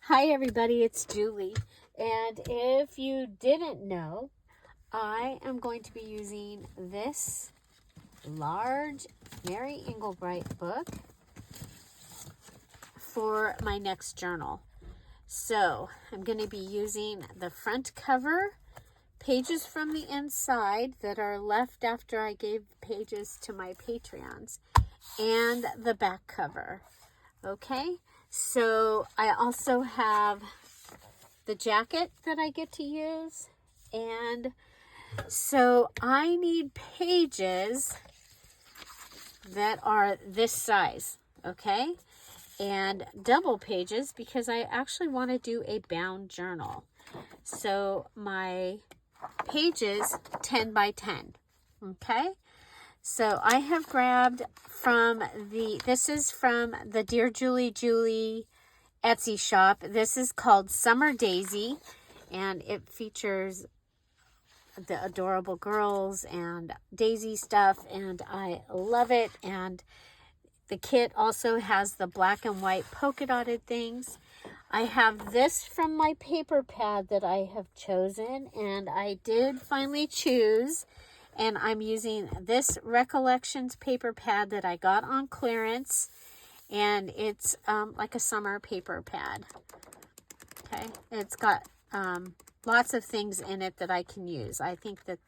Hi everybody, it's Julie, and if you didn't know, I am going to be using this large Mary Englebright book for my next journal. So I'm going to be using the front cover, pages from the inside that are left after I gave pages to my Patreons, and the back cover. Okay, so I also have the jacket that I get to use, and so I need pages that are this size, okay, and double pages because I actually want to do a bound journal. So my pages 10 by 10, okay. So I have grabbed from this is from the DearJulieJulie Etsy shop. This is called Summer Daisy, and it features the adorable girls and Daisy stuff, and I love it. And the kit also has the black and white polka dotted things. I have this from my paper pad that I have chosen, and I did finally choose. And I'm using this Recollections paper pad that I got on clearance. And it's like a summer paper pad. Okay. It's got lots of things in it that I can use. I think that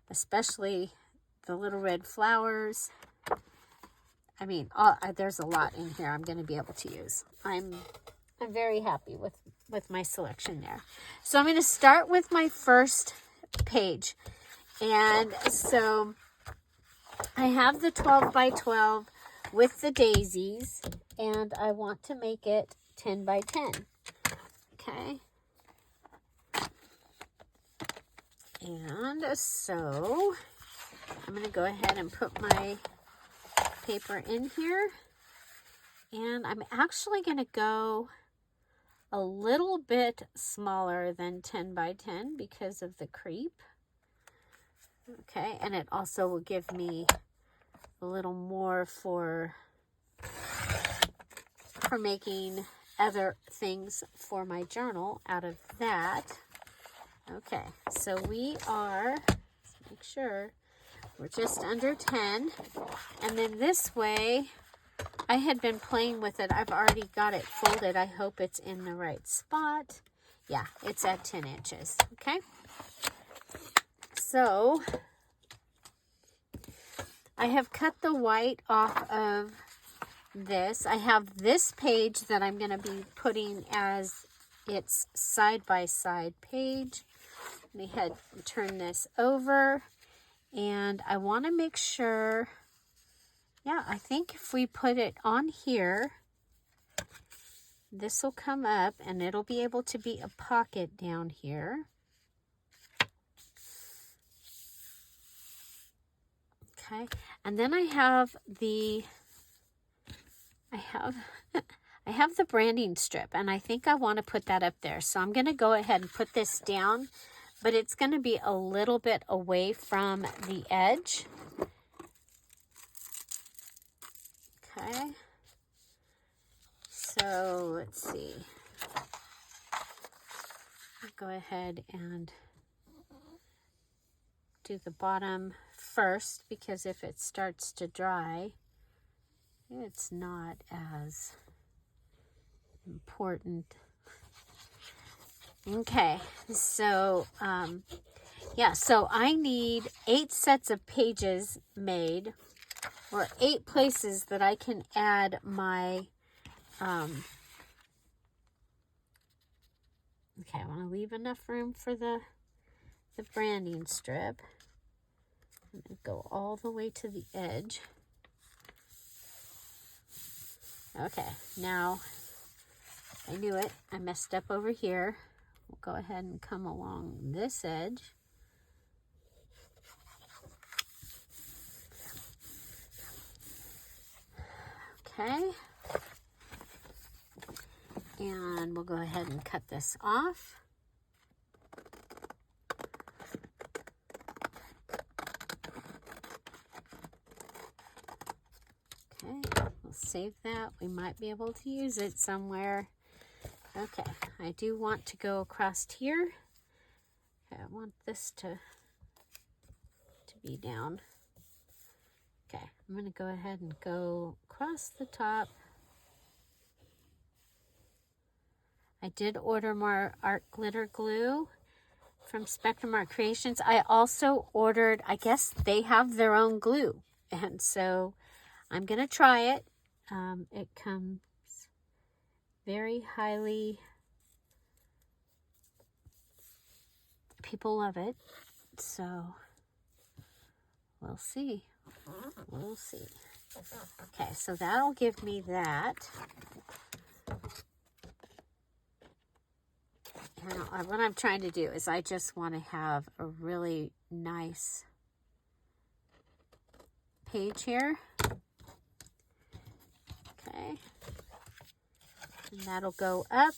especially the little red flowers. I mean, there's a lot in here I'm going to be able to use. I'm very happy with my selection there. So I'm going to start with my first page. And so I have the 12 by 12 with the daisies, and I want to make it 10 by 10. Okay. And so I'm going to go ahead and put my paper in here. And I'm actually going to go a little bit smaller than 10 by 10 because of the creep. Okay, and it also will give me a little more for making other things for my journal out of that. Okay, so we are, let's make sure, we're just under 10. And then this way, I had been playing with it. I've already got it folded. I hope it's in the right spot. Yeah, it's at 10 inches, okay? So I have cut the white off of this. I have this page that I'm going to be putting as its side-by-side page. Let me turn this over, and I want to make sure, yeah, I think if we put it on here, this will come up and it'll be able to be a pocket down here. Okay, and then I have the branding strip, and I think I want to put that up there. So I'm going to go ahead and put this down, but it's going to be a little bit away from the edge. Okay, so let's see. I'll go ahead and do the bottom first, because if it starts to dry, it's not as important. Okay, so yeah, so I need 8 sets of pages made, or 8 places that I can add my okay, I want to leave enough room for the branding strip. I'm going to go all the way to the edge. Okay, now I knew it. I messed up over here. We'll go ahead and come along this edge. Okay. And we'll go ahead and cut this off. Okay, we'll save that. We might be able to use it somewhere. Okay, I do want to go across here. Okay, I want this to be down. Okay, I'm going to go ahead and go across the top. I did order more art glitter glue from Spectrum Art Creations. I also ordered, I guess they have their own glue. And so I'm going to try it. It comes very highly, people love it. So we'll see. We'll see. Okay, so that'll give me that. And what I'm trying to do is I just want to have a really nice page here. Okay. And that'll go up,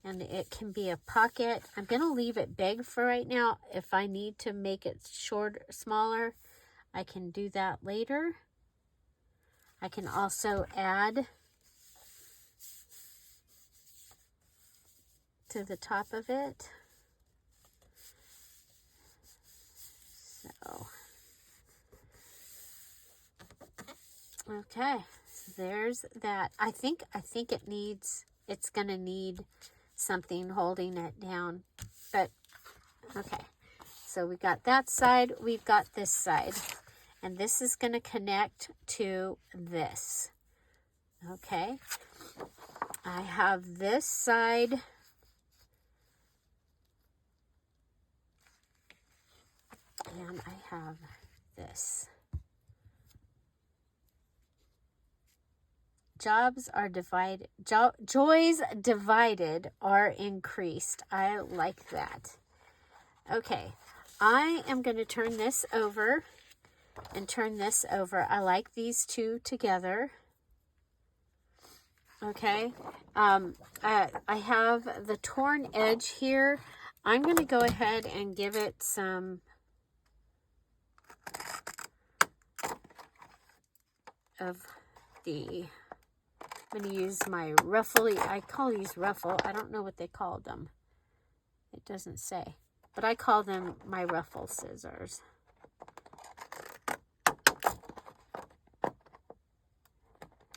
and it can be a pocket. I'm going to leave it big for right now. If I need to make it smaller, I can do that later. I can also add to the top of it. So, okay, so there's that. I think it's going to need something holding it down. But, okay, so we got that side, we've got this side. And this is going to connect to this. Okay, I have this side. And I have this. Jobs are divided. Joys divided are increased. I like that. Okay, I am going to turn this over and turn this over. I like these two together. Okay, I have the torn edge here. I'm going to go ahead and give it some of the, I'm going to use my ruffly, I call these ruffle, I don't know what they called them. It doesn't say, but I call them my ruffle scissors.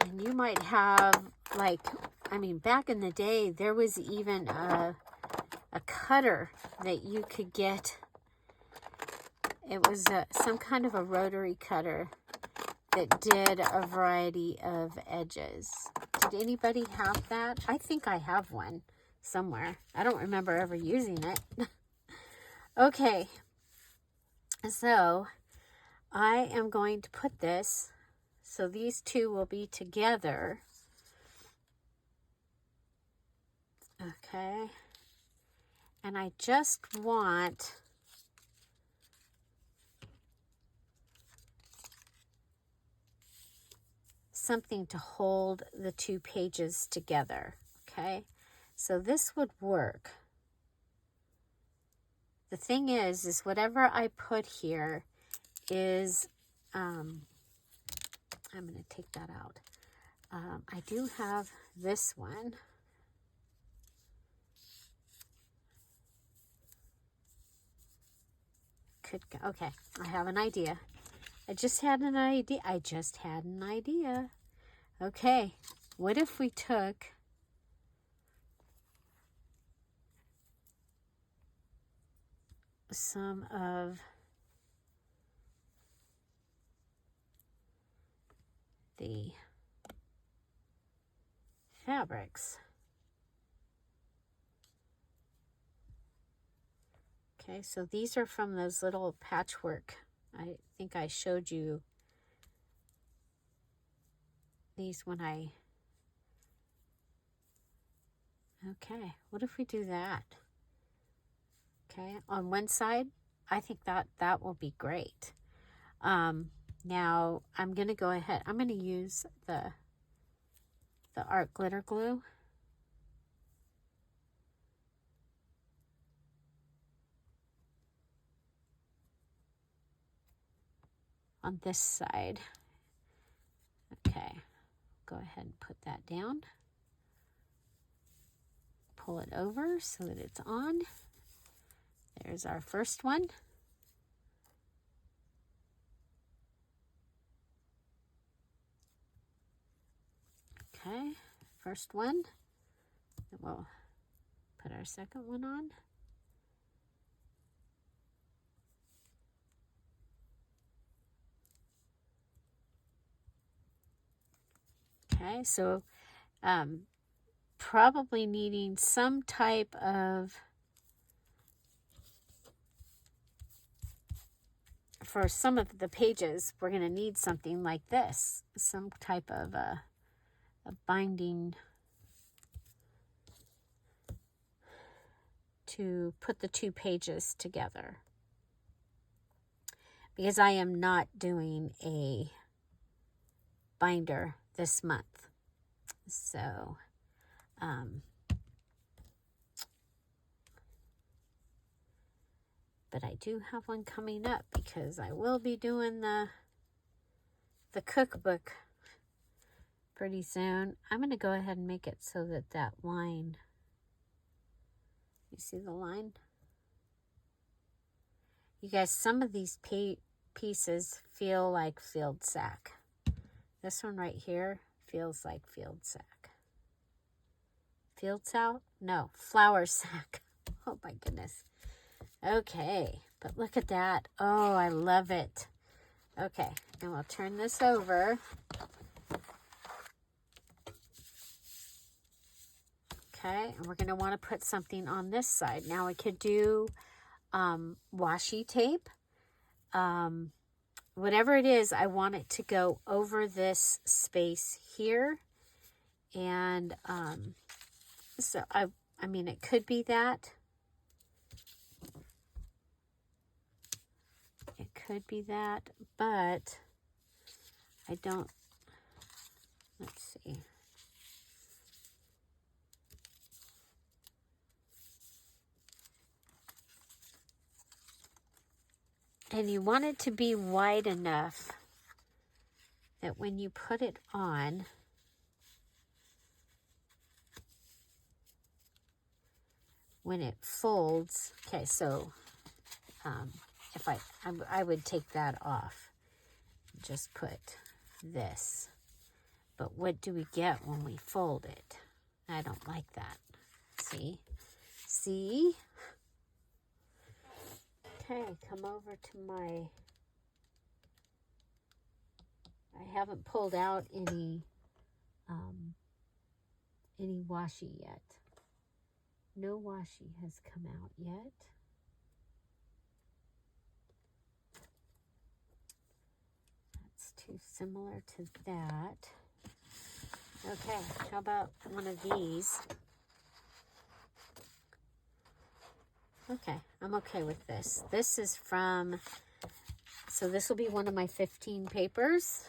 And you might have, like, I mean, back in the day, there was even a cutter that you could get. It was some kind of a rotary cutter that did a variety of edges. Did anybody have that? I think I have one somewhere. I don't remember ever using it. Okay, so I am going to put this, so these two will be together. Okay, and I just want something to hold the two pages together. Okay, so this would work. The thing is whatever I put here is, I'm going to take that out. I do have this one. Could go, okay, I have an idea. I just had an idea. Okay, what if we took some of the fabrics? Okay, so these are from those little patchwork. I think I showed you these when I... Okay, what if we do that? Okay, on one side, I think that will be great. Now, I'm going to go ahead. I'm going to use the art glitter glue. On this side. Okay, go ahead and put that down. pull it over so that it's on. There's our first one. Okay, first one. We'll put our second one on. Okay, so probably needing some type of, for some of the pages, we're going to need something like this, some type of a binding to put the two pages together, because I am not doing a binder this month. So but I do have one coming up, because I will be doing the cookbook pretty soon. I'm going to go ahead and make it so that that line, you see the line? You guys, some of these pieces feel like field sack. This one right here feels like field sack. Field sack? No, flour sack. Oh my goodness. Okay, but look at that. Oh, I love it. Okay, and we'll turn this over. Okay, and we're going to want to put something on this side. Now we could do washi tape. Whatever it is, I want it to go over this space here. And so I mean, it could be that. It could be that, but I don't, let's see. And you want it to be wide enough that when you put it on, when it folds, okay, so if I would take that off, just put this. But what do we get when we fold it? I don't like that. See? See? Okay, come over to my, I haven't pulled out any washi yet. No washi has come out yet. That's too similar to that. Okay, how about one of these? Okay, I'm okay with this. This is from, so this will be one of my 15 papers.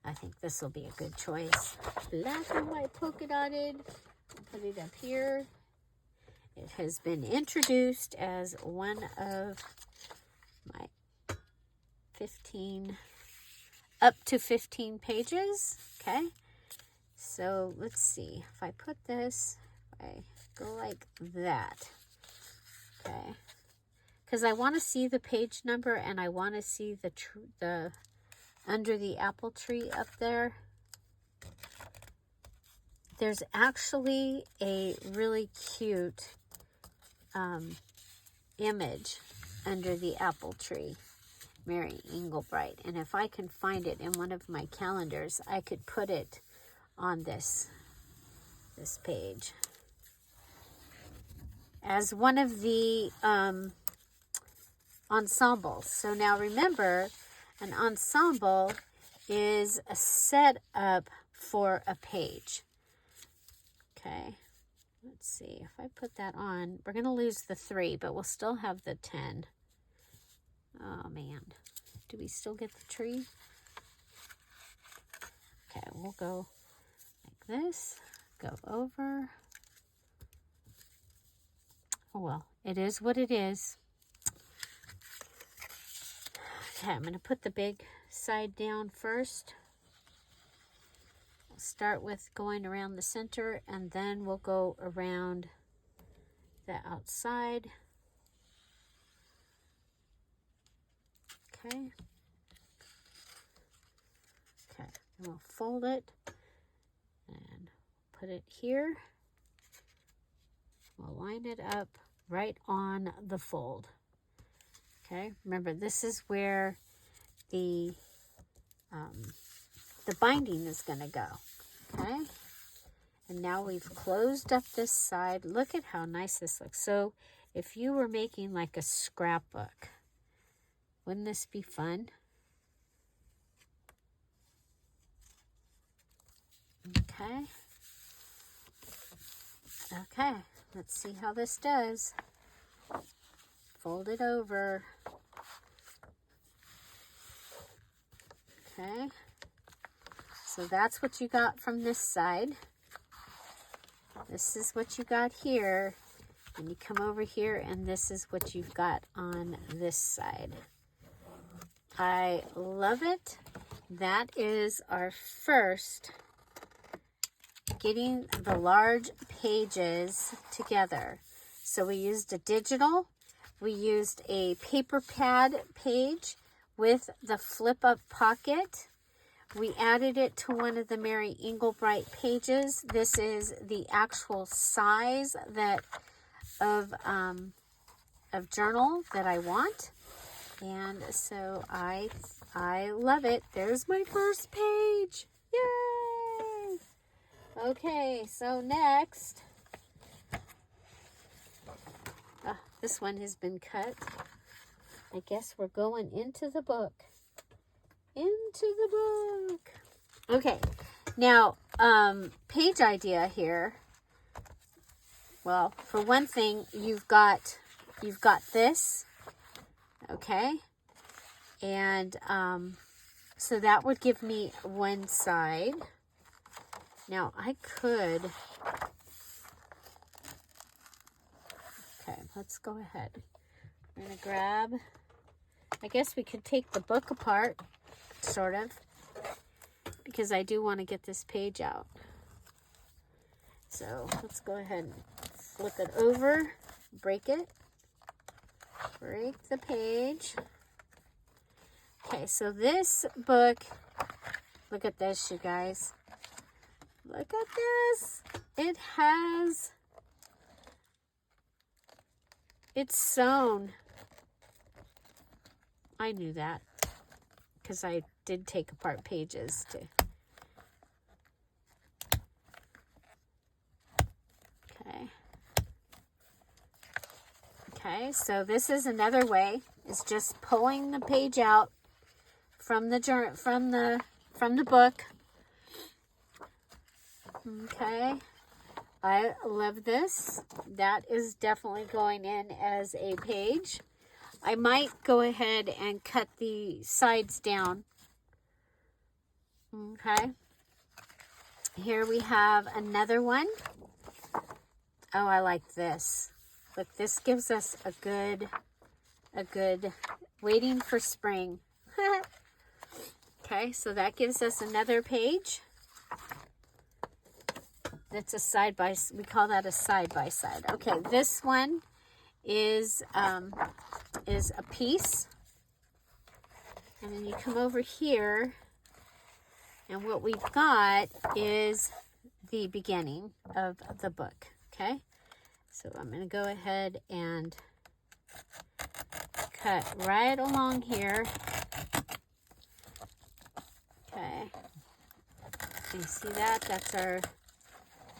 I think this will be a good choice. Black and white polka dotted. Put it up here. It has been introduced as one of my 15, up to 15 pages. Okay, so let's see. If I put this, if I go like that, okay, because I want to see the page number and I want to see the under the apple tree up there. There's actually a really cute image under the apple tree, Mary Engelbright. And if I can find it in one of my calendars, I could put it on this page as one of the ensembles. So now remember, an ensemble is a setup for a page. Okay, let's see. If I put that on, we're going to lose the 3, but we'll still have the 10. Oh, man. Do we still get the tree? Okay, we'll go like this. Go over. Oh, well, it is what it is. Okay, I'm going to put the big side down first. I'll start with going around the center, and then we'll go around the outside. Okay. Okay, and we'll fold it and put it here. We'll line it up right on the fold. Okay, remember this is where the binding is going to go. Okay, and now we've closed up this side. Look at how nice this looks. So if you were making like a scrapbook, wouldn't this be fun? Okay. Okay, let's see how this does. Fold it over. Okay. So that's what you got from this side. This is what you got here. And you come over here, and this is what you've got on this side. I love it. That is our first getting the large pages together. So we used a digital, we used a paper pad page with the flip up pocket. We added it to one of the Mary Englebright pages. This is the actual size that of journal that I want. And so I love it. There's my first page. Yay! Okay, so next, this one has been cut. I guess we're going into the book. Into the book. Okay, now, page idea here. Well, for one thing, you've got this, okay? And so that would give me one side. Now, I could, okay, let's go ahead. I'm going to grab, I guess we could take the book apart, sort of, because I do want to get this page out. So, let's go ahead and flip it over, break it, break the page. Okay, so this book, look at this, you guys. Look at this. It's sewn. I knew that because I did take apart pages too. Okay. Okay, so this is another way. It's just pulling the page out from the book. Okay, I love this. That is definitely going in as a page. I might go ahead and cut the sides down. Okay, here we have another one. Oh, I like this. Look, this gives us a good waiting for spring. Okay, so that gives us another page. That's a we call that a side-by-side. Okay, this one is a piece. And then you come over here, and what we've got is the beginning of the book, okay? So I'm going to go ahead and cut right along here. Okay. You see that? That's our...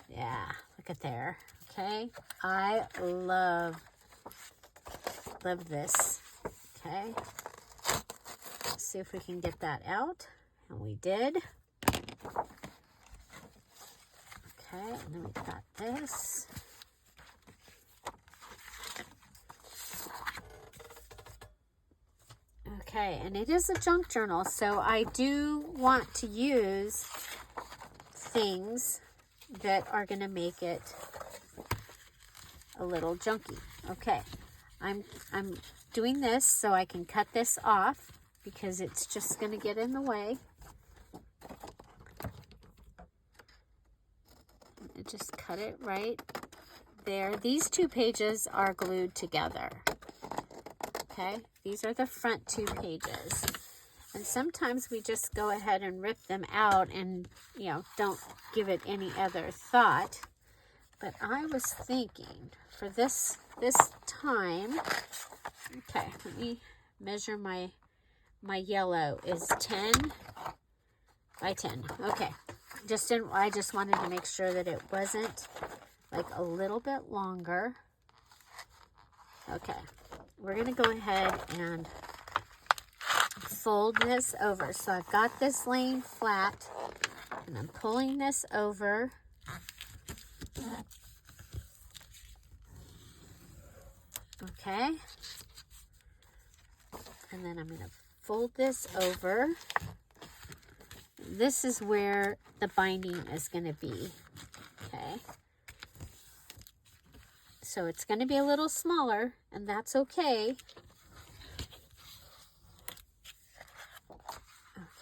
Yeah, look at there. Okay, I love this. Okay, let's see if we can get that out, and we did. Okay, and then we've got this. Okay, and it is a junk journal, so I do want to use things that are going to make it a little junky. Okay, I'm doing this so I can cut this off because it's just going to get in the way. Just cut it right there. These two pages are glued together. Okay, these are the front two pages. And sometimes we just go ahead and rip them out and, you know, don't give it any other thought. But I was thinking for this time, okay, let me measure my yellow is 10 by 10. Okay. I just wanted to make sure that it wasn't like a little bit longer. Okay, we're going to go ahead and fold this over. So I've got this laying flat, and I'm pulling this over. Okay, and then I'm going to fold this over. This is where the binding is going to be, okay? So it's going to be a little smaller, and that's okay.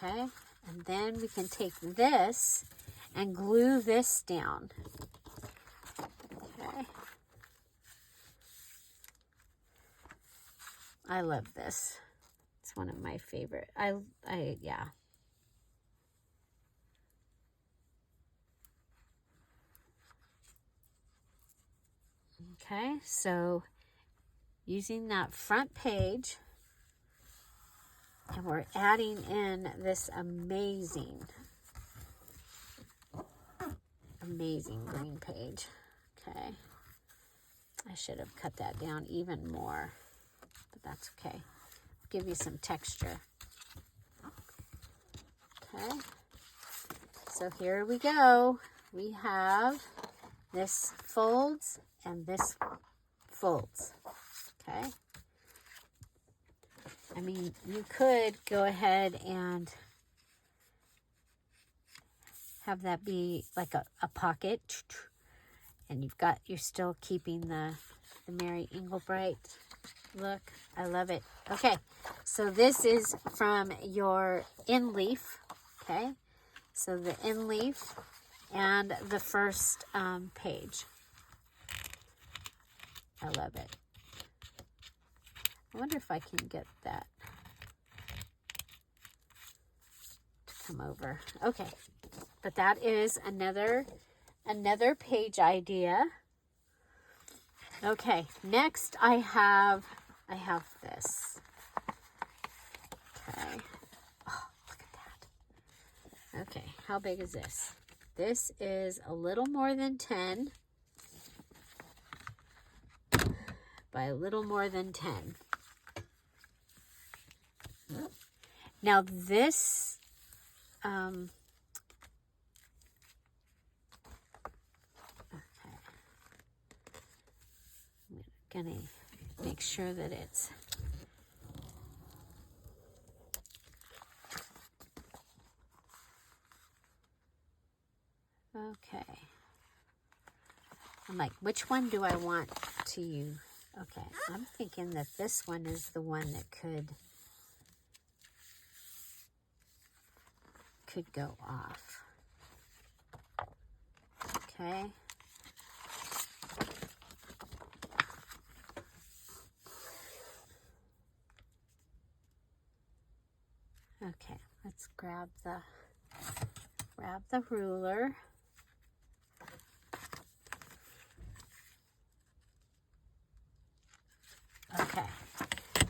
Okay, and then we can take this and glue this down. Okay. I love this. It's one of my favorite. Yeah. Okay, so using that front page, and we're adding in this amazing green page. Okay, I should have cut that down even more, but that's okay. I'll give you some texture. Okay, so here we go. We have this folds and this folds, okay? I mean, you could go ahead and have that be like a pocket, and you're still keeping the Mary Englebright look. I love it. Okay, so this is from your in leaf, okay? So the in leaf and the first page. I love it. I wonder if I can get that to come over. Okay, but that is another page idea. Okay, next I have this. Okay. Oh, look at that. Okay, how big is this? This is a little more than 10 by a little more than 10. Now this, okay, I'm gonna make sure that it's okay. I'm like, which one do I want to use? Okay, I'm thinking that this one is the one that could go off. Okay. Okay, let's grab the ruler. Okay,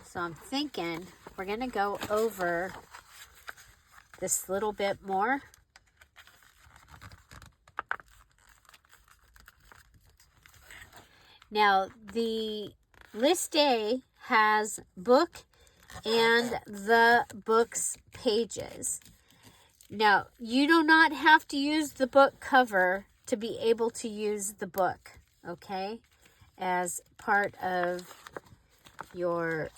so I'm thinking we're going to go over this little bit more. Now, the list A has book and the book's pages. Now, you do not have to use the book cover to be able to use the book, okay, as part of your,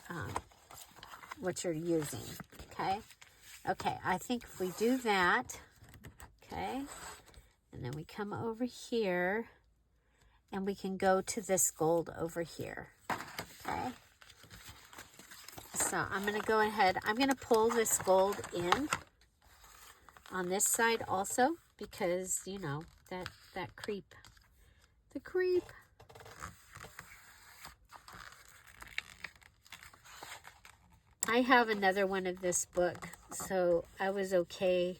what you're using, okay? Okay, I think if we do that, okay, and then we come over here, and we can go to this gold over here, okay? So I'm going to go ahead. I'm going to pull this gold in on this side also because, you know, that creep. The creep. I have another one of this book, so I was okay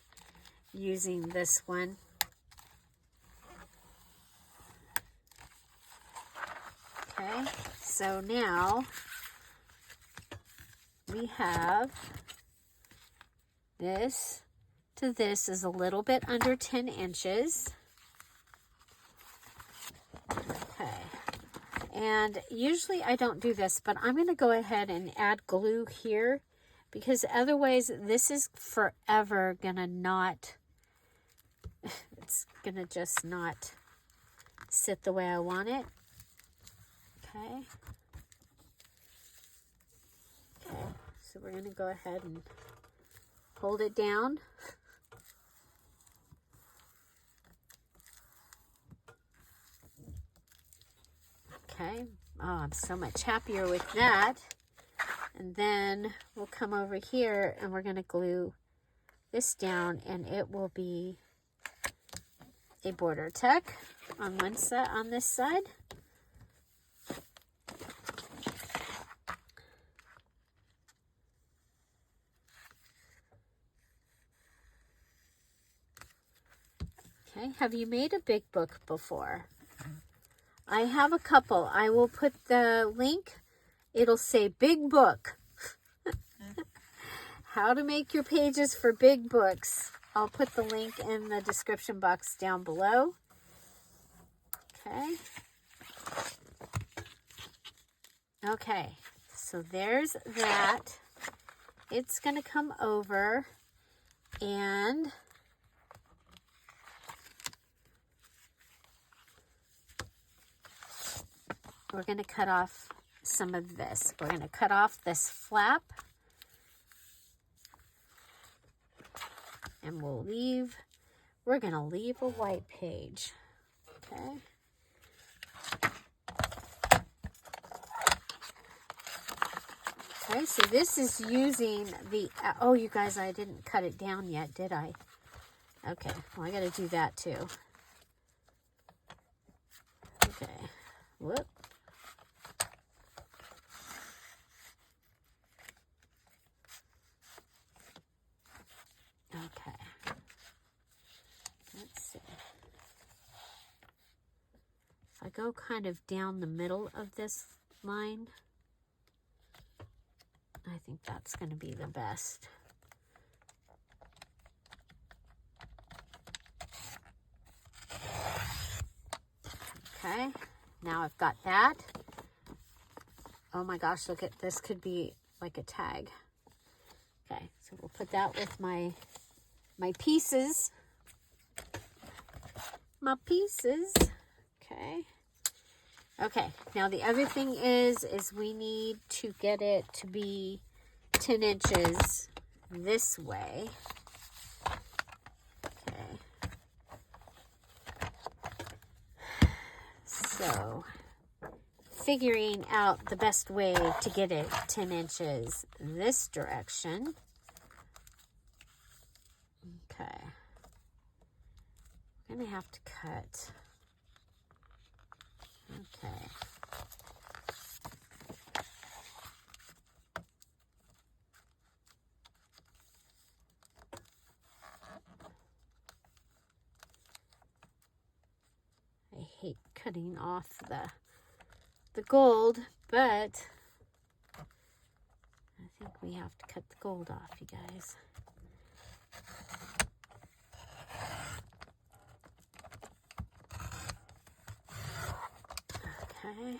using this one. Okay, so now we have this to this is a little bit under 10 inches. Okay, and usually I don't do this, but I'm going to go ahead and add glue here because otherwise this is forever going to not, it's going to just not sit the way I want it. Okay. Okay, so we're going to go ahead and hold it down. Okay, oh, I'm so much happier with that. And then we'll come over here and we're going to glue this down and it will be a border tuck on one side, on this side. Okay, have you made a big book before? I have a couple. I will put the link. It'll say big book. How to make your pages for big books. I'll put the link in the description box down below. Okay. Okay, so there's that. It's going to come over and we're going to cut off some of this. We're going to cut off this flap. And we're going to leave a white page. Okay. Okay, so this is using the, oh, you guys, I didn't cut it down yet, did I? Okay, well, I got to do that too. Okay, whoop. Okay, let's see. If I go kind of down the middle of this line, I think that's going to be the best. Okay, now I've got that. Oh my gosh, look at this, could be like a tag. Okay, so we'll put that with my pieces. My pieces. Okay. Okay, now the other thing is we need to get it to be 10 inches this way. Okay. So, figuring out the best way to get it 10 inches this direction. Okay. I'm going to have to cut. Okay. I hate cutting off the gold, but I think we have to cut the gold off, you guys. Okay.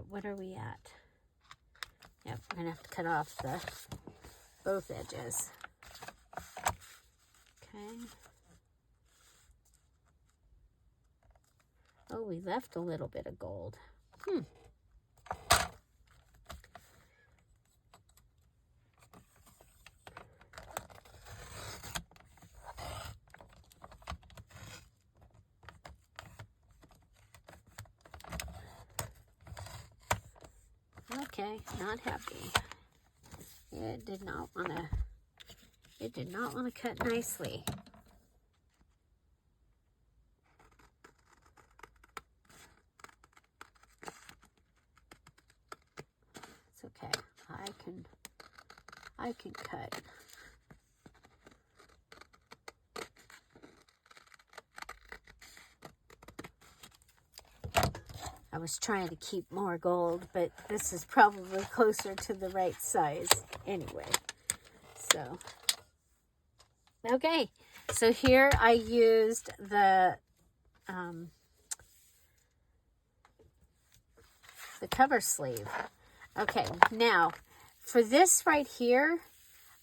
What are we at? Yep, we're gonna have to cut off both edges. Okay. Oh, we left a little bit of gold. Okay, not happy. It did not want to cut nicely. It's okay. I can cut. I was trying to keep more gold, but this is probably closer to the right size anyway. So, okay. So here I used the cover sleeve. Okay, now for this right here,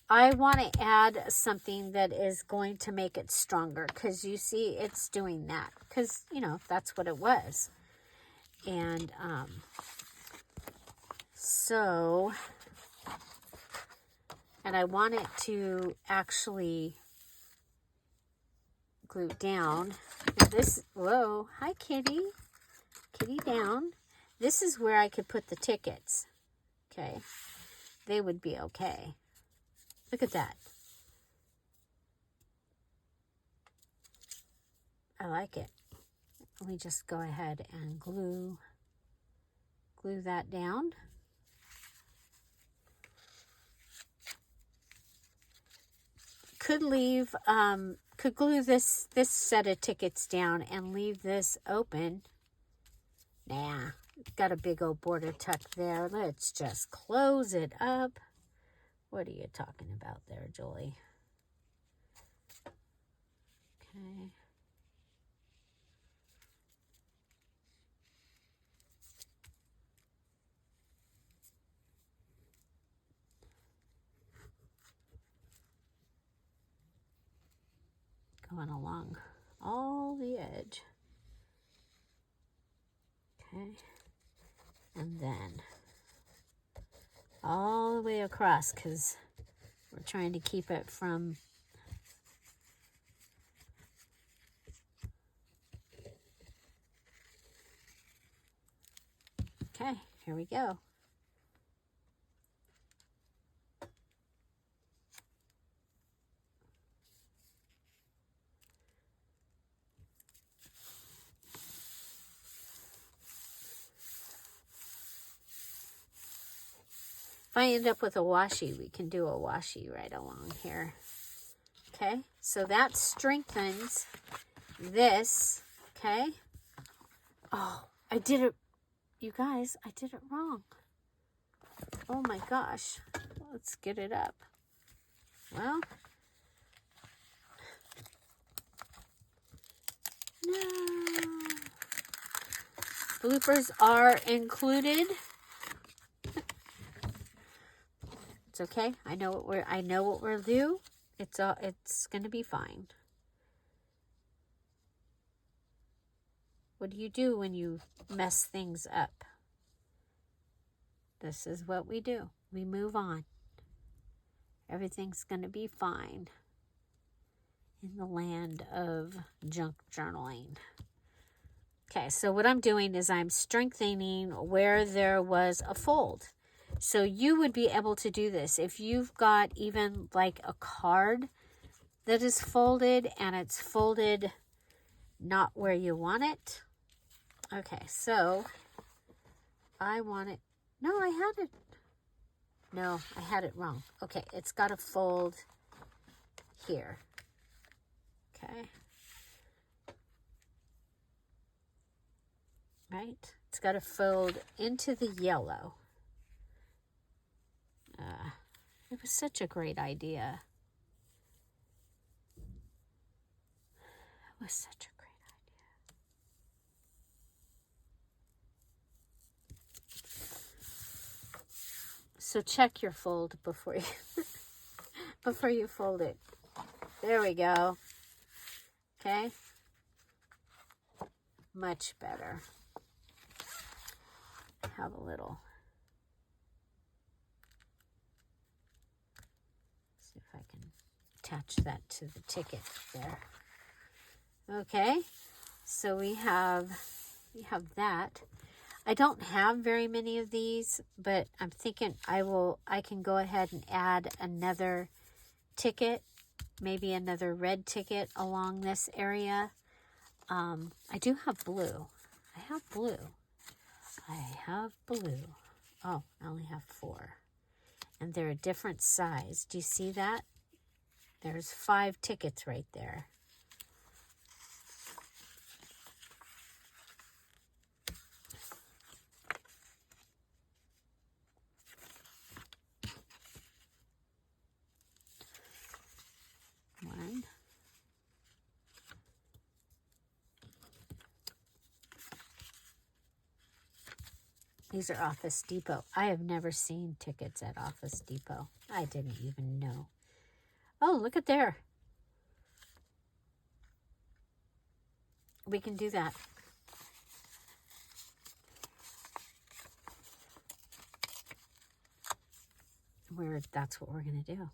I want to add something that is going to make it stronger, because you see it's doing that, because, you know, that's what it was. And and I want it to actually glue down. And this, whoa, hi kitty, kitty down. This is where I could put the tickets. Okay, they would be okay. Look at that. I like it. Let me just go ahead and glue that down. Could leave, could glue this set of tickets down and leave this open. Nah, it's got a big old border tuck there. Let's just close it up. What are you talking about there, Julie? Okay. Going along all the edge. Okay. And then all the way across, because we're trying to keep it from okay, here we go. If I end up with a washi, we can do a washi right along here. Okay, so that strengthens this, okay? Oh, I did it, you guys, I did it wrong. Oh my gosh, let's get it up. Well, no. Bloopers are included. It's okay. I know what we'll do. It's gonna be fine. What do you do when you mess things up? This is what we do. We move on. Everything's gonna be fine in the land of junk journaling. Okay, so what I'm doing is I'm strengthening where there was a fold. So you would be able to do this if you've got even like a card that is folded and it's folded not where you want it. Okay, so I want it. No, I had it. No, I had it wrong. Okay, it's got to fold here. Okay. Right? It's got to fold into the yellow. It was such a great idea. It was such a great idea. So check your fold before you before you fold it. There we go. Okay. Much better. Have a little. See if I can attach that to the ticket there. Okay. So we have that. I don't have very many of these, but I'm thinking I can go ahead and add another ticket, maybe another red ticket along this area. I do have blue. I have blue. Oh, I only have 4. And they're a different size. Do you see that? There's 5 tickets right there. One. These are Office Depot. I have never seen tickets at Office Depot. I didn't even know. Oh, look at there. We can do that. That's what we're going to do.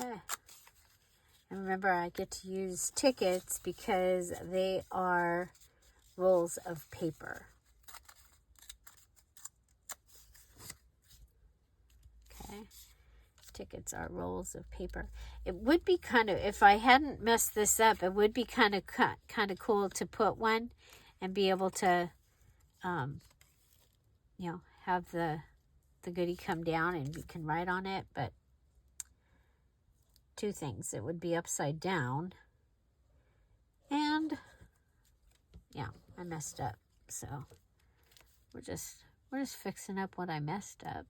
Okay. And remember, I get to use tickets because they are rolls of paper. Okay. Tickets are rolls of paper. It would be kind of, if I hadn't messed this up, it would be kind of cool to put one and be able to, you know, have the goodie come down and you can write on it. But 2 things: it would be upside down, and yeah, I messed up. So we're just fixing up what I messed up.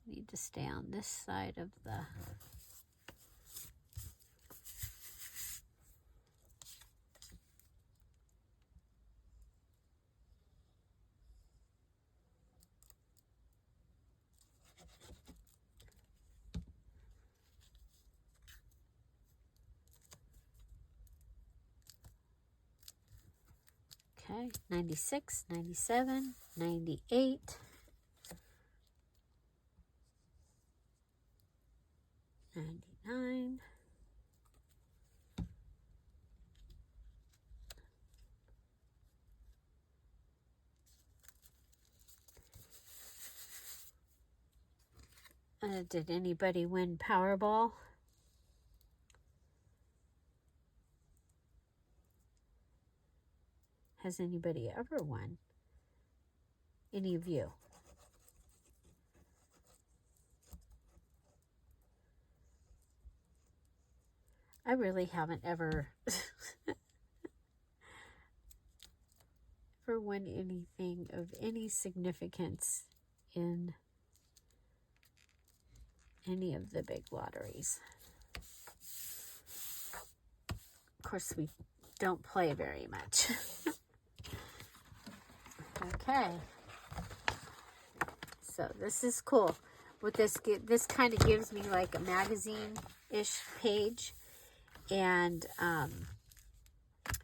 Need to stay on this side of the okay, 96, 97, 98. 99. Did anybody win Powerball? Has anybody ever won? Any of you? I really haven't ever won anything of any significance in any of the big lotteries. Of course, we don't play very much. Okay. So this is cool. With this kind of gives me like a magazine-ish page. And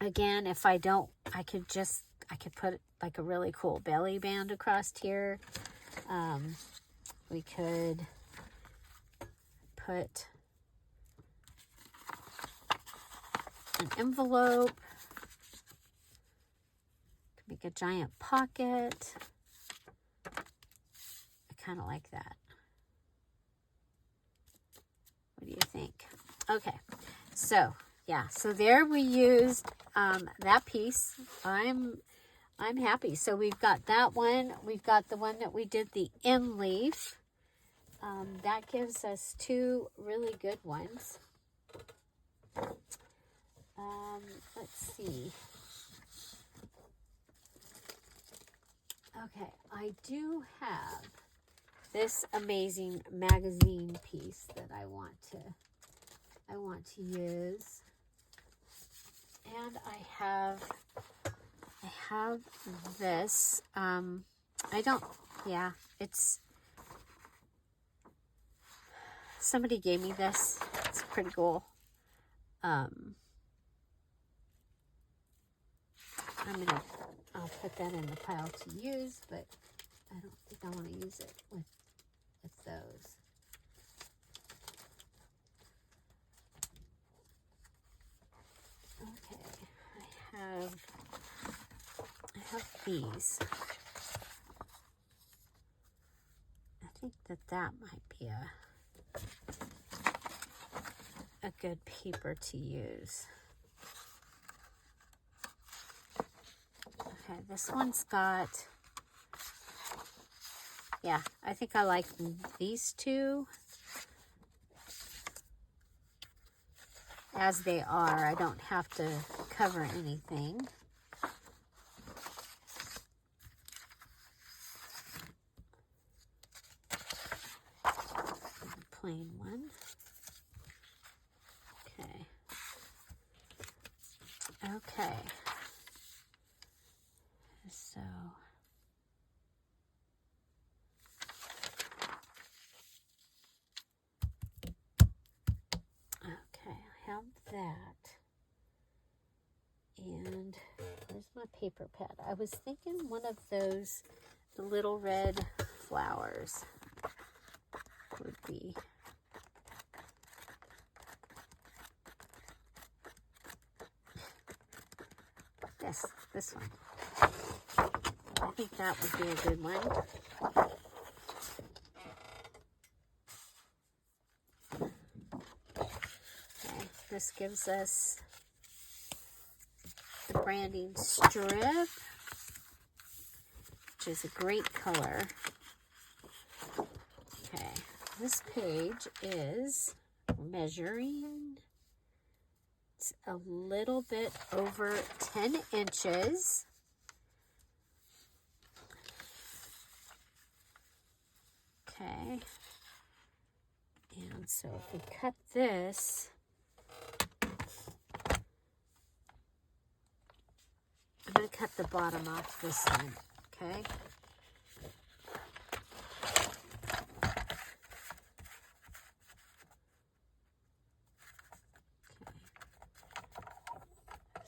again, if I don't, I could put like a really cool belly band across here. We could put an envelope. Could make a giant pocket. I kind of like that. What do you think? Okay. So, yeah. So there we used that piece. I'm happy. So we've got that one. We've got the one that we did the end leaf. That gives us 2 really good ones. Let's see. Okay, I do have this amazing magazine piece that I want to use. And I have I have this. It's, somebody gave me this. It's pretty cool. I'll put that in the pile to use, but I don't think I want to use it with those. Okay, I have these. I think that might be a good paper to use. Okay, this one's got, yeah, I think I like these two as they are. I don't have to cover anything. Plain one. Okay. So okay, I have that. And where's my paper pad? I was thinking one of those, the little red flowers would be. Yes, this one. I think that would be a good one. Okay, this gives us the branding strip, which is a great color. Okay, this page is measuring. It's a little bit over 10 inches. Okay. And so if we cut this, I'm going to cut the bottom off this one, okay?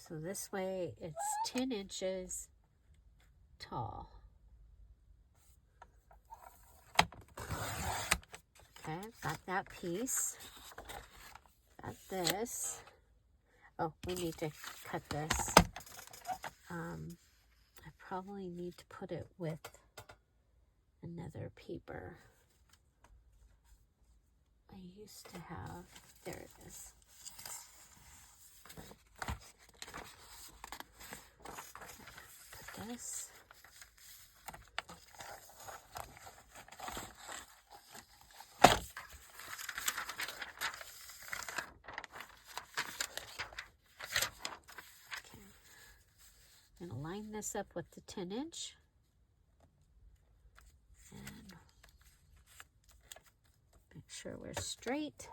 So this way it's 10 inches tall. Okay, got that piece. Got this. Oh, we need to cut this. I probably need to put it with another paper. I used to have, there it is. Put this. I'm going to line this up with the 10 inch. And make sure we're straight.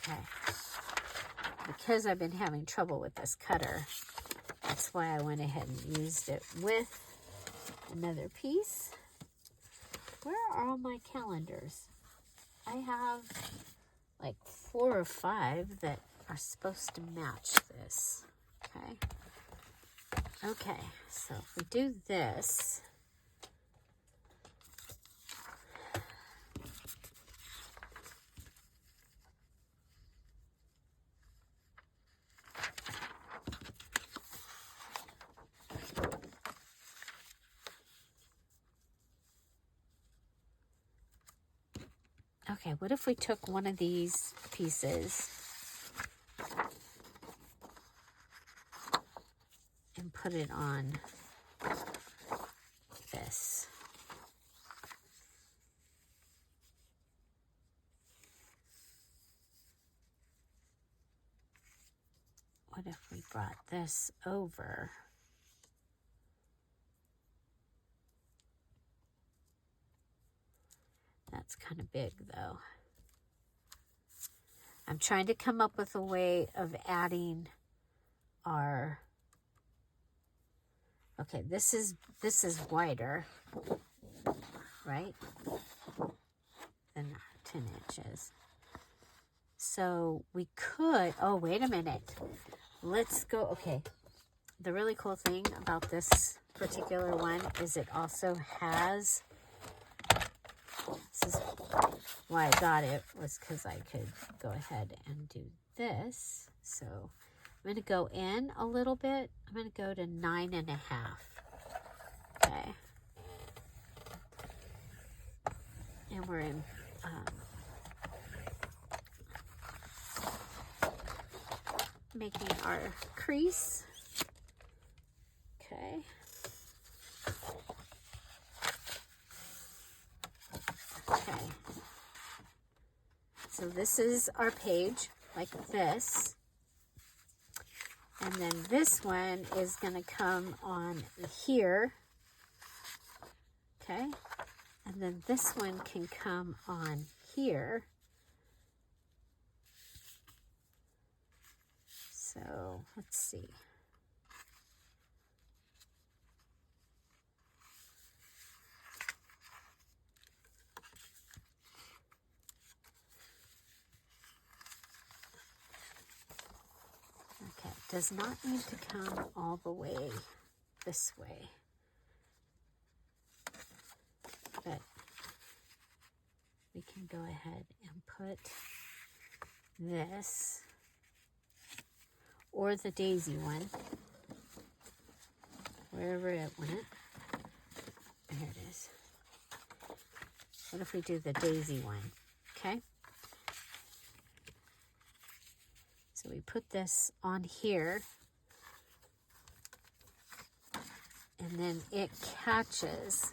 Okay, because I've been having trouble with this cutter, that's why I went ahead and used it with another piece. Where are all my calendars? I have like 4 or 5 that are supposed to match this. Okay, so if we do this, okay, what if we took one of these pieces and put it on this? we brought this over, that's kind of big though. I'm trying to come up with a way of adding our, okay, this is wider, right, than 10 inches. So we could, oh, wait a minute. Let's go, okay. The really cool thing about this particular one is it also has, this is why I got it, was because I could go ahead and do this. So I'm going to go in a little bit. I'm going to go to 9.5. Okay. And we're in making our crease. Okay. Okay. So this is our page, like this. And then this one is going to come on here. Okay. And then this one can come on here. So let's see. Okay, it does not need to come all the way this way. But we can go ahead and put this, or the daisy one, wherever it went. There it is. What if we do the daisy one? Okay. So we put this on here, and then it catches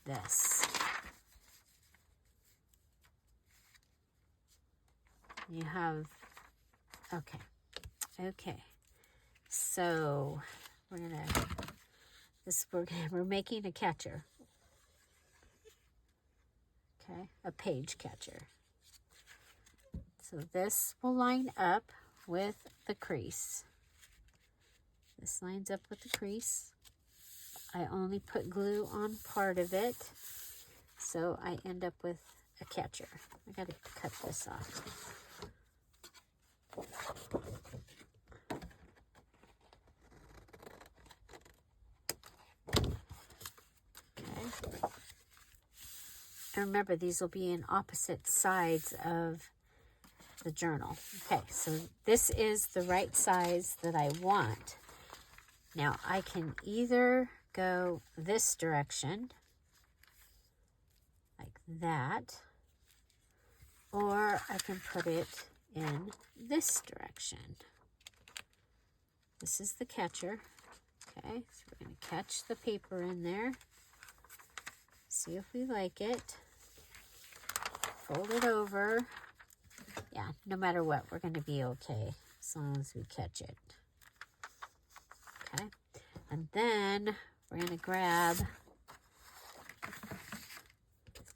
this. You have, okay. So we're making a catcher. Okay, a page catcher. So this will line up with the crease. This lines up with the crease. I only put glue on part of it, so I end up with a catcher. I gotta cut this off. Okay. And remember, these will be in opposite sides of the journal. Okay, so this is the right size that I want. Now I can either go this direction, like that, or I can put it in this direction. This is the catcher. Okay, so we're going to catch the paper in there. See if we like it. Fold it over. Yeah, no matter what, we're going to be okay as long as we catch it. Okay, and then we're going to grab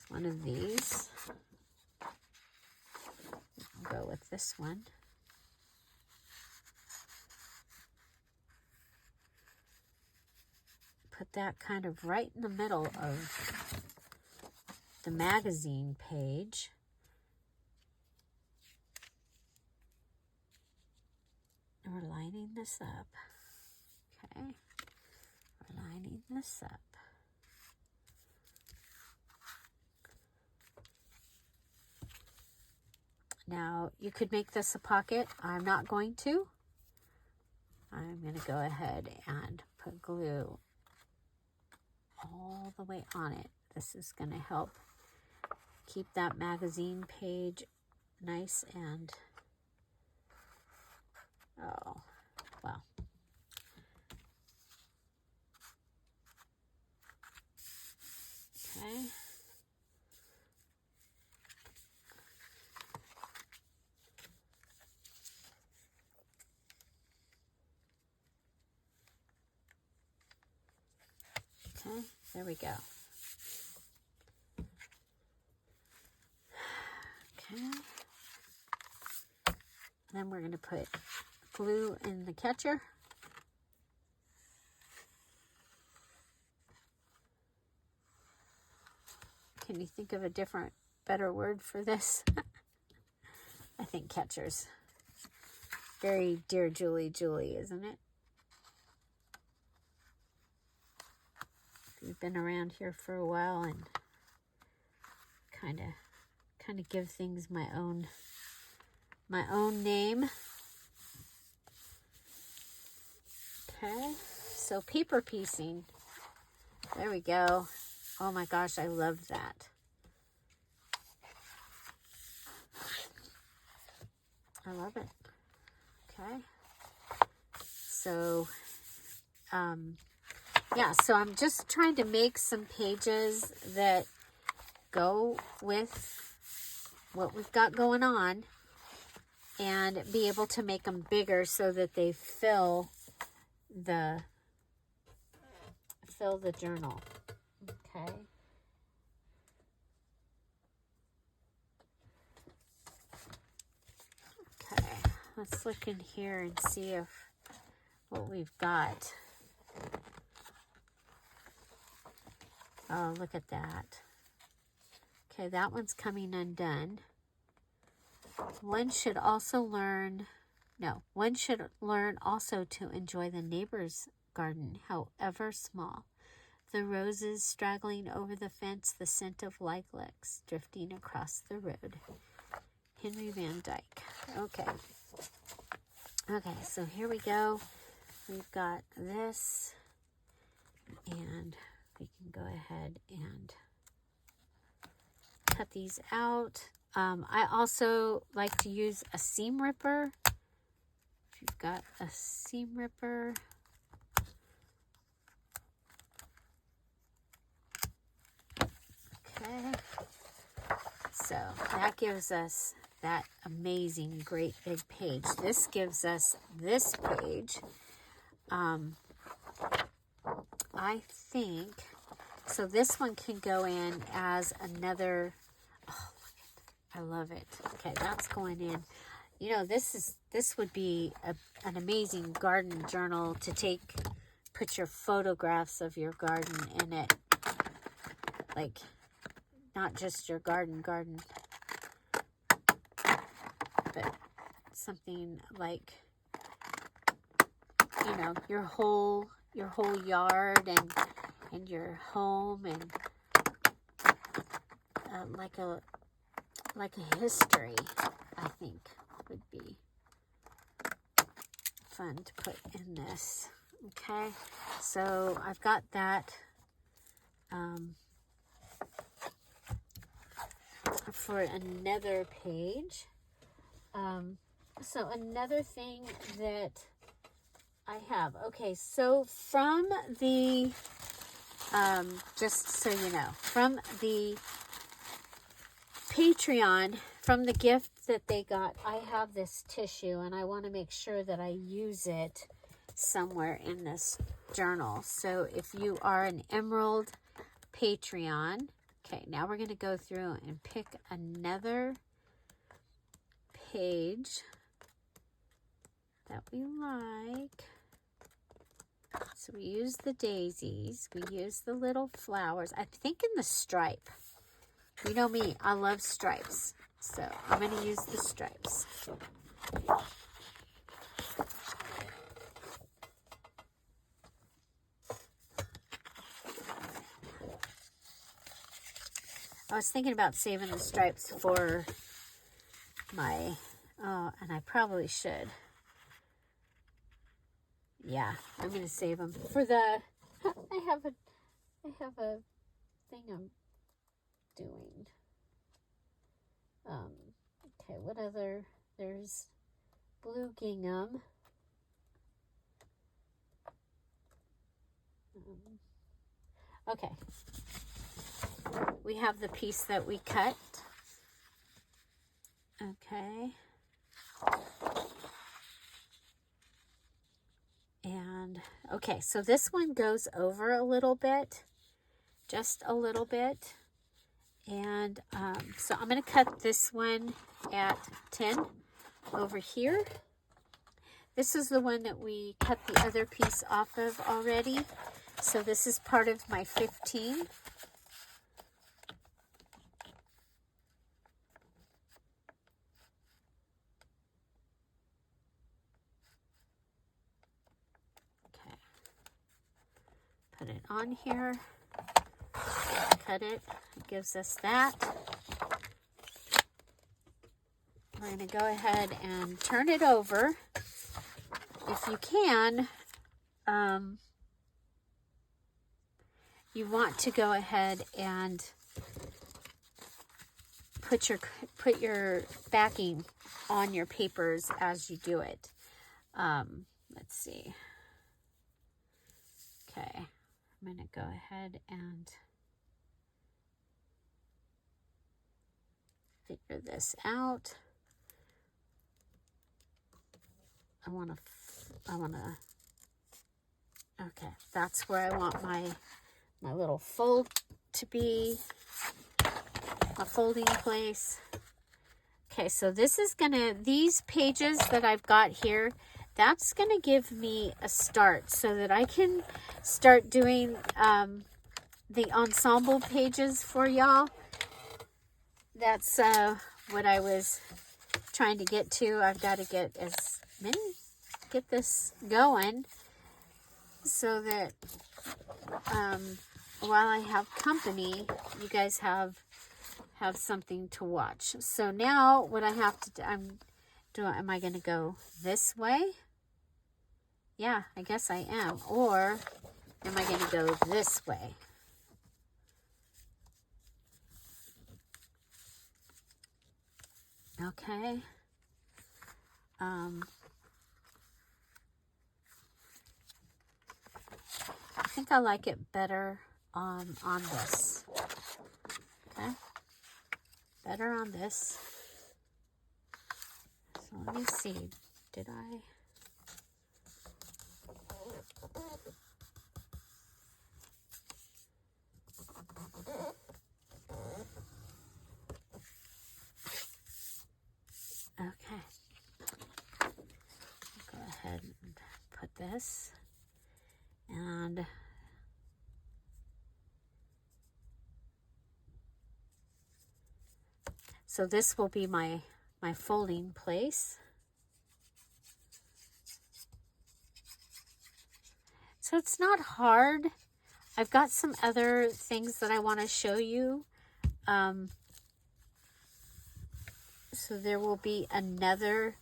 one of these. We'll go with this one. Put that kind of right in the middle of the magazine page. And we're lining this up. Okay, we're lining this up. Now, you could make this a pocket. I'm not going to. I'm going to go ahead and put glue all the way on it. This is going to help keep that magazine page nice and, oh, well. Okay. There we go. Okay. Then we're going to put glue in the catcher. Can you think of a different, better word for this? I think catchers. Very Dear Julie, isn't it? You've been around here for a while and kind of give things my own name. Okay, so paper piecing. There we go. Oh my gosh, I love that. I love it. Okay. So, yeah, so I'm just trying to make some pages that go with what we've got going on and be able to make them bigger so that they fill the journal. Okay. Okay, let's look in here and see what we've got. Oh, look at that. Okay, that one's coming undone. One should learn also to enjoy the neighbor's garden, however small. The roses straggling over the fence, the scent of lilacs drifting across the road. Henry Van Dyke. Okay. Okay, so here we go. We've got this, and we can go ahead and cut these out. I also like to use a seam ripper. If you've got a seam ripper, okay, so that gives us that amazing, great big page. This gives us this page. I think, so this one can go in as another, oh, look at, I love it. Okay, that's going in. You know, this would be an amazing garden journal to put your photographs of your garden in it. Like, not just your garden, but something like, you know, your whole yard and your home, and like a history, I think would be fun to put in this. Okay, so I've got that for another page. So another thing that I have, okay, so from the just so you know, from the Patreon, from the gift that they got, I have this tissue, and I want to make sure that I use it somewhere in this journal. So if you are an Emerald Patreon, okay, now we're going to go through and pick another page that we like. So we use the daisies, we use the little flowers. I'm thinking the stripe. You know me, I love stripes. So I'm going to use the stripes. I was thinking about saving the stripes for my, and I probably should. Yeah, I'm going to save them for the, I have a thing I'm doing. Okay, what other, there's blue gingham. Okay. We have the piece that we cut. Okay. And, okay, so this one goes over a little bit. just a little bit. And so I'm going to cut this one at 10 over here. This is the one that we cut the other piece off of already. So this is part of my 15. Okay. Put it on here. Cut it. It gives us that. We're going to go ahead and turn it over. If you can, you want to go ahead and put your backing on your papers as you do it. Let's see. Okay, I'm going to go ahead and figure this out. I want to, okay, that's where I want my little fold to be, a folding place. Okay, so this is these pages that I've got here, that's gonna give me a start so that I can start doing the ensemble pages for y'all. That's what I was trying to get to. I've got to get this going so that while I have company, you guys have something to watch. So now what I have to do, am I going to go this way? Yeah, I guess I am. Or am I going to go this way? Okay. I think I like it better on this. Okay. Better on this. So let me see. Did I? Okay. Go ahead and put this. And so this will be my folding place. So it's not hard. I've got some other things that I want to show you. So there will be another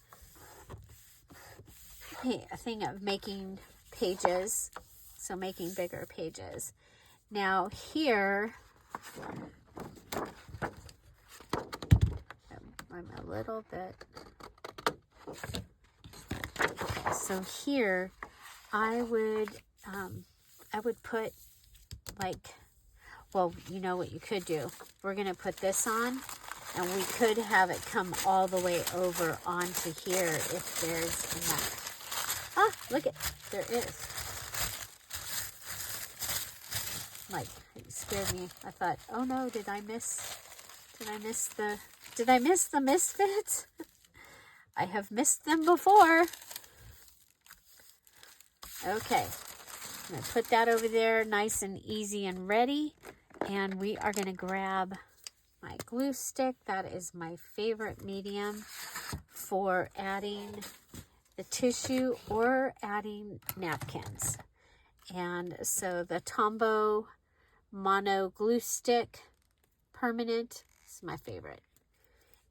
thing of making pages. So making bigger pages. Now here, I'm a little bit, okay, so here I would put like, well, you know what you could do. We're going to put this on, and we could have it come all the way over onto here if there's enough. Ah, look it, there is. Like, it scared me. I thought, oh no, did I miss the misfits? I have missed them before. Okay, I'm going to put that over there nice and easy and ready. And we are going to grab my glue stick. That is my favorite medium for adding the tissue or adding napkins. And so the Tombow Mono Glue Stick Permanent is my favorite.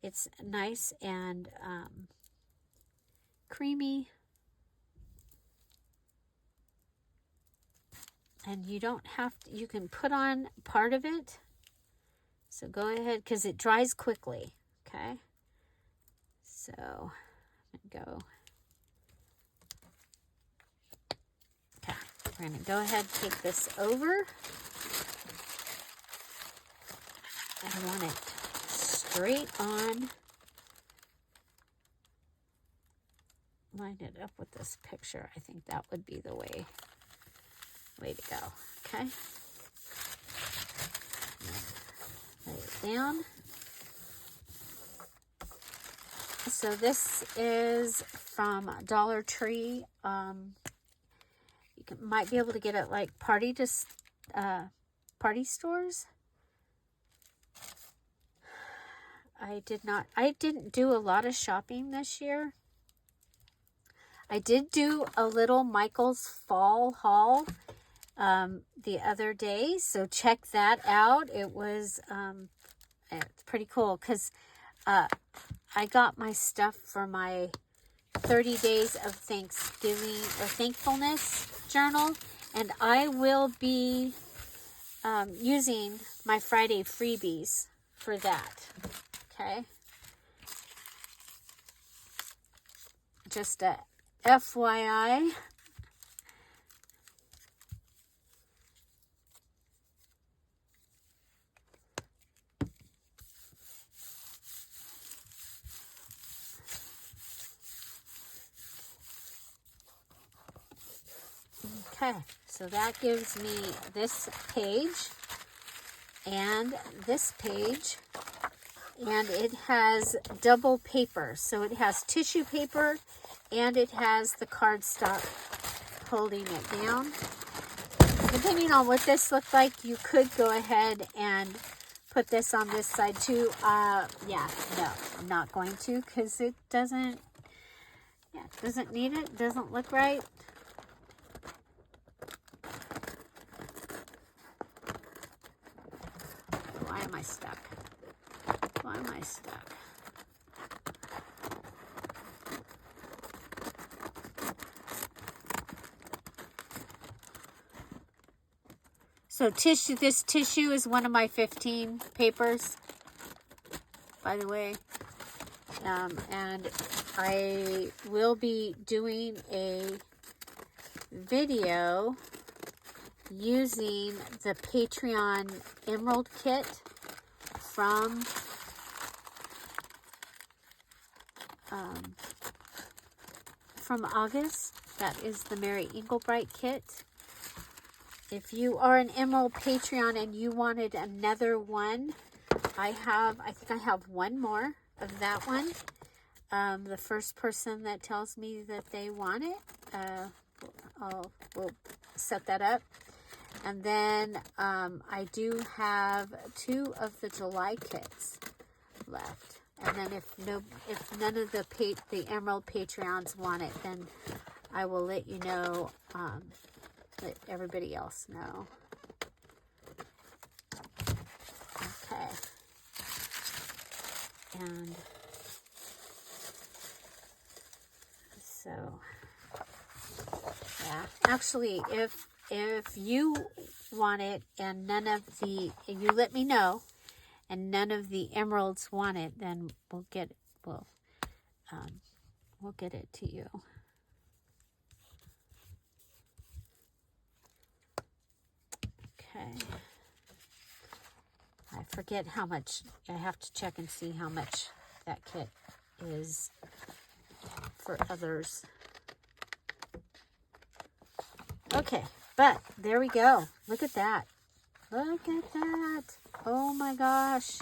It's nice and creamy. And you don't have to, you can put on part of it. So go ahead, because it dries quickly, okay? So I'm going to go. Okay, we're going to go ahead and take this over. I want it straight on. Line it up with this picture. I think that would be the way to go, okay? Lay it down. So this is from Dollar Tree. You might be able to get it like party stores. I didn't do a lot of shopping this year. I did do a little Michael's fall haul the other day, so check that out. It was it's pretty cool because I got my stuff for my 30 days of Thanksgiving or thankfulness journal, and I will be using my Friday freebies for that. Okay, just a FYI. Okay, so that gives me this page and this page, and it has double paper. So it has tissue paper and it has the cardstock holding it down. Depending on what this looked like, you could go ahead and put this on this side too. Yeah, no, I'm not going to because it doesn't need it. Doesn't look right. Why am I stuck? Why am I stuck? So this tissue is one of my 15 papers, by the way. And I will be doing a video using the Patreon Emerald Kit from August. That is the Mary Englebright kit. If you are an Emerald Patreon and you wanted another one, I think I have one more of that one. The first person that tells me that they want it, we'll set that up. And then I do have 2 of the July kits left. And then if none of the Emerald Patreons want it, then I will let you know, let everybody else know. Okay. And so, yeah, actually, if you want it and you let me know, and none of the emeralds want it, then we'll get it to you. Okay. I forget how much. I have to check and see how much that kit is for others. Okay, but there we go. Look at that. Look at that. Oh my gosh.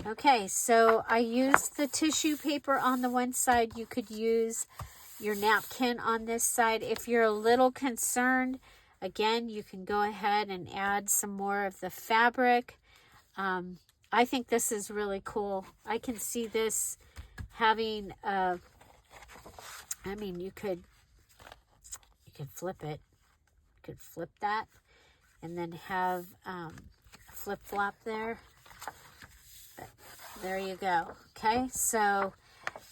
Okay, so I used the tissue paper on the one side. You could use your napkin on this side. If you're a little concerned, again, you can go ahead and add some more of the fabric. I think this is really cool. I can see this having, I mean, you could flip it. You could flip that and then have a flip-flop there. But there you go. Okay, so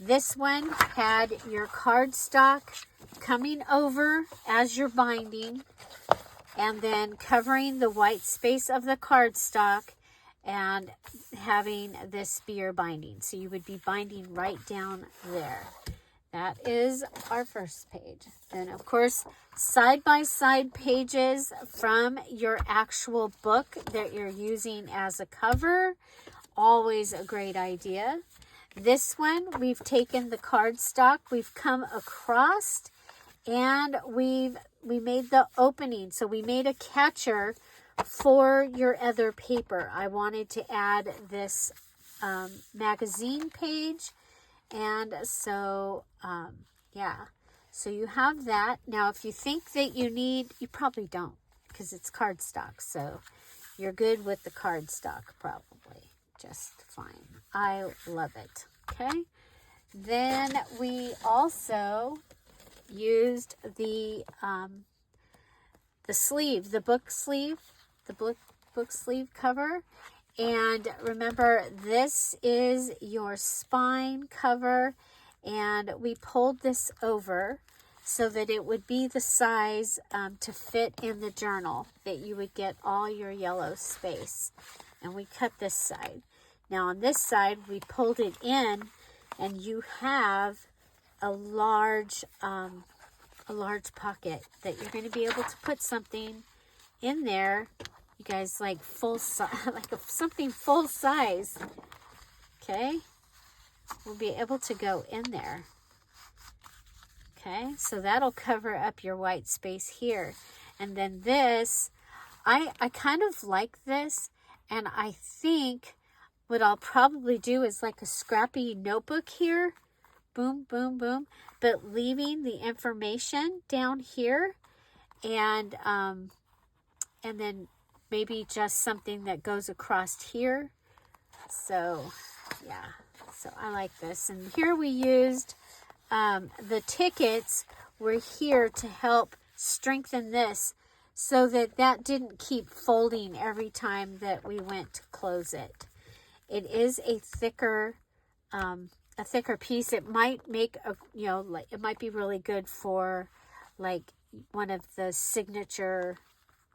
this one had your cardstock coming over as you're binding and then covering the white space of the cardstock and having this be your binding. So you would be binding right down there. That is our first page. And of course, side-by-side pages from your actual book that you're using as a cover. Always a great idea. This one, we've taken the cardstock, we've come across, and we made the opening. So we made a catcher for your other paper. I wanted to add this magazine page, and so yeah, so you have that. Now if you think that you need, you probably don't, because it's cardstock, so you're good with the cardstock, probably just fine. I love it. Okay, then we also used the sleeve, the book sleeve, the book sleeve cover. And remember, this is your spine cover, and we pulled this over so that it would be the size to fit in the journal, that you would get all your yellow space. And we cut this side. Now on this side, we pulled it in, and you have a large pocket that you're going to be able to put something in there. You guys, like full size, something full size. Okay, we'll be able to go in there. Okay, so that'll cover up your white space here. And then this, I kind of like this, and I think what I'll probably do is like a scrappy notebook here. Boom, boom, boom. But leaving the information down here, and then maybe just something that goes across here. So yeah, so I like this. And here we used the tickets were here to help strengthen this, so that that didn't keep folding every time that we went to close it. It is a thicker piece. It might make a, you know, like, it might be really good for like one of the signature,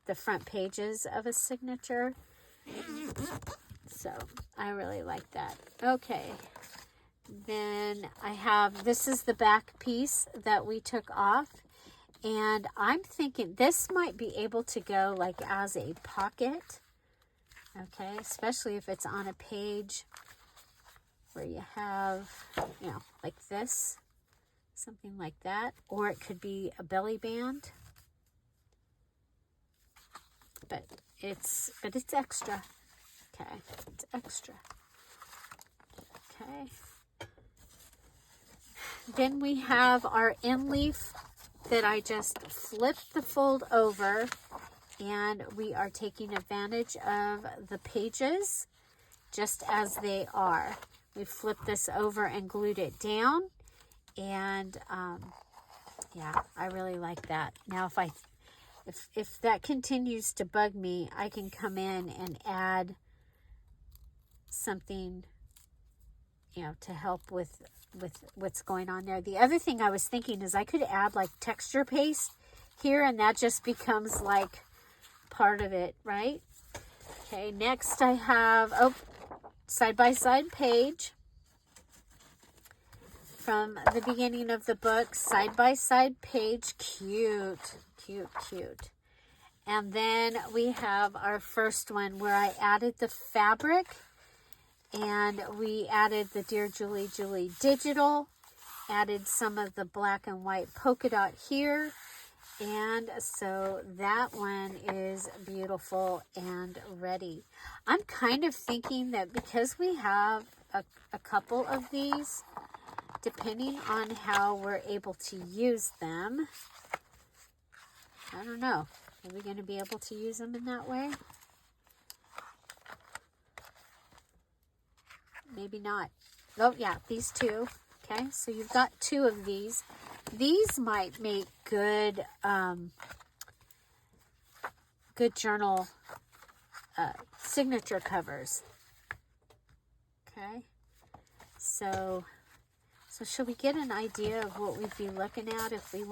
the front pages of a signature. So I really like that. Okay, then I have, this is the back piece that we took off, and I'm thinking this might be able to go like as a pocket. Okay, especially if it's on a page where you have, you know, like this, something like that, or it could be a belly band. But it's extra. Okay, it's extra. Okay. Then we have our end leaf that I just flipped the fold over, and we are taking advantage of the pages just as they are. We flipped this over and glued it down, and yeah, I really like that. Now if that continues to bug me, I can come in and add something, you know, to help with what's going on there. The other thing I was thinking is I could add like texture paste here, and that just becomes like part of it, right? Okay, next I have, side-by-side page from the beginning of the book. Side-by-side page, cute, cute, cute. And then we have our first one where I added the fabric, and we added the Dear Julie Julie digital, added some of the black and white polka dot here, and so that one is beautiful and ready. I'm kind of thinking that because we have a couple of these, depending on how we're able to use them, I don't know, are we going to be able to use them in that way? Maybe not. Oh yeah, these two. Okay, so you've got two of these. These might make good good journal signature covers. Okay, so should we get an idea of what we'd be looking at if we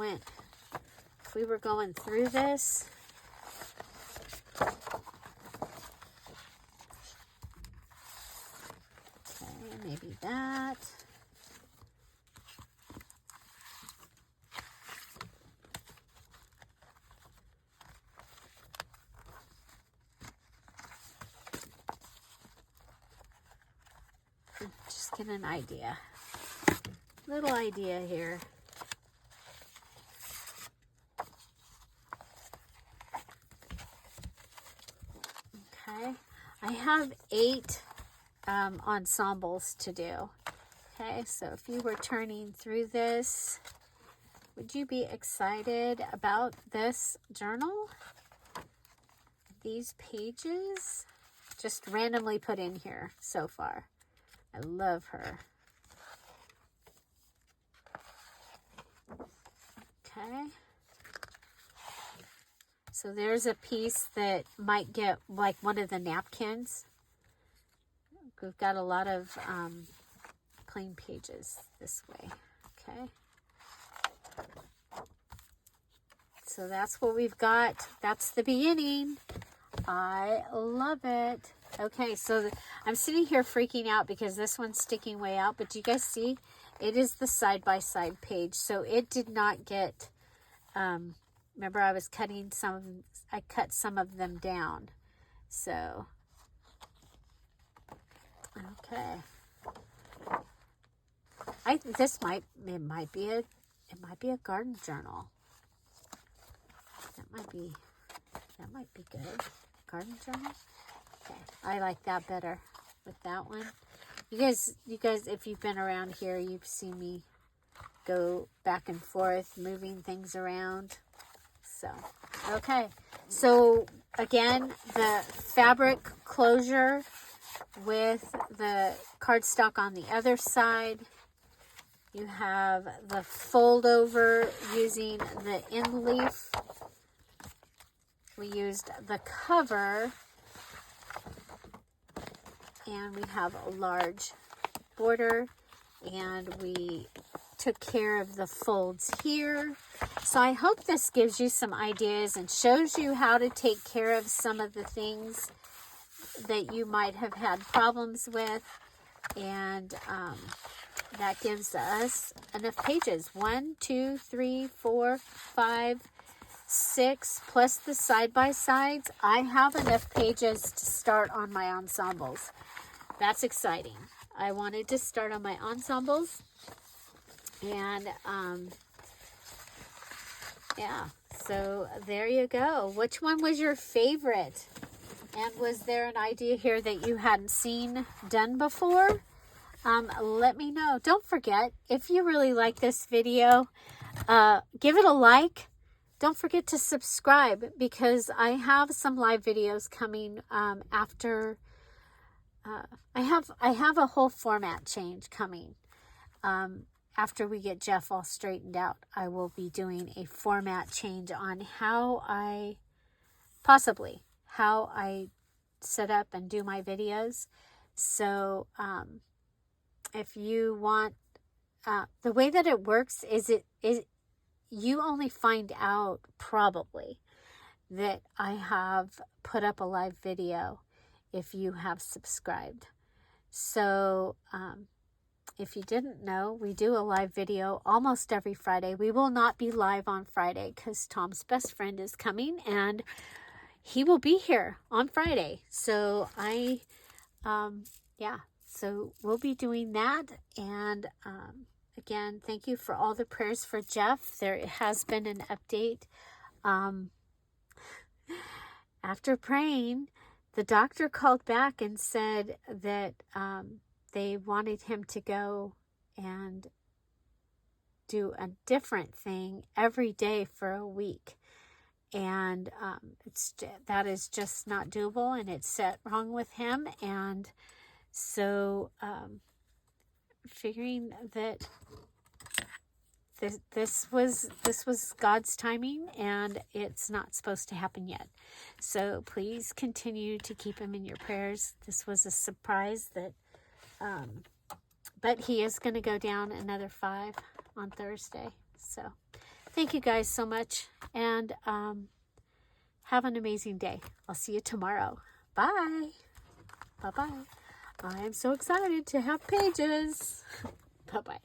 were going through this? Okay, maybe that. Just get an idea. Little idea here. Okay, I have 8 ensembles to do. Okay, so if you were turning through this, would you be excited about this journal? These pages just randomly put in here so far. I love her. Okay. So there's a piece that might get like one of the napkins. We've got a lot of plain pages this way. Okay. So that's what we've got. That's the beginning. I love it. Okay, so I'm sitting here freaking out because this one's sticking way out. But do you guys see? It is the side-by-side page. So it did not get... remember, I was cutting some... I cut some of them down. So... Okay. It might be a garden journal. That might be good. Garden journal. Okay, I like that better with that one. You guys, if you've been around here, you've seen me go back and forth, moving things around. So, okay. So again, the fabric closure with the cardstock on the other side. You have the fold over using the end leaf. We used the cover, and we have a large border, and we took care of the folds here. So I hope this gives you some ideas and shows you how to take care of some of the things that you might have had problems with, and that gives us enough pages. 1, 2, 3, 4, 5, 6 plus the side-by-sides. I have enough pages to start on my ensembles. That's exciting. I wanted to start on my ensembles, and yeah, so there you go. Which one was your favorite? And was there an idea here that you hadn't seen done before? Let me know. Don't forget, if you really like this video, give it a like. Don't forget to subscribe, because I have some live videos coming after. I have a whole format change coming. After we get Jeff all straightened out, I will be doing a format change on how I set up and do my videos. So if you want, the way that it works is you only find out probably that I have put up a live video if you have subscribed. So if you didn't know, we do a live video almost every Friday. We will not be live on Friday because Tom's best friend is coming, and he will be here on Friday. So so we'll be doing that. And again, thank you for all the prayers for Jeff. There has been an update. After praying, the doctor called back and said that they wanted him to go and do a different thing every day for a week. And that is just not doable, and it's set wrong with him. And so figuring that this was God's timing, and it's not supposed to happen yet. So please continue to keep him in your prayers. This was a surprise that but he is going to go down another 5 on Thursday. So thank you guys so much, and have an amazing day. I'll see you tomorrow. Bye. Bye-bye. I am so excited to have pages. Bye-bye.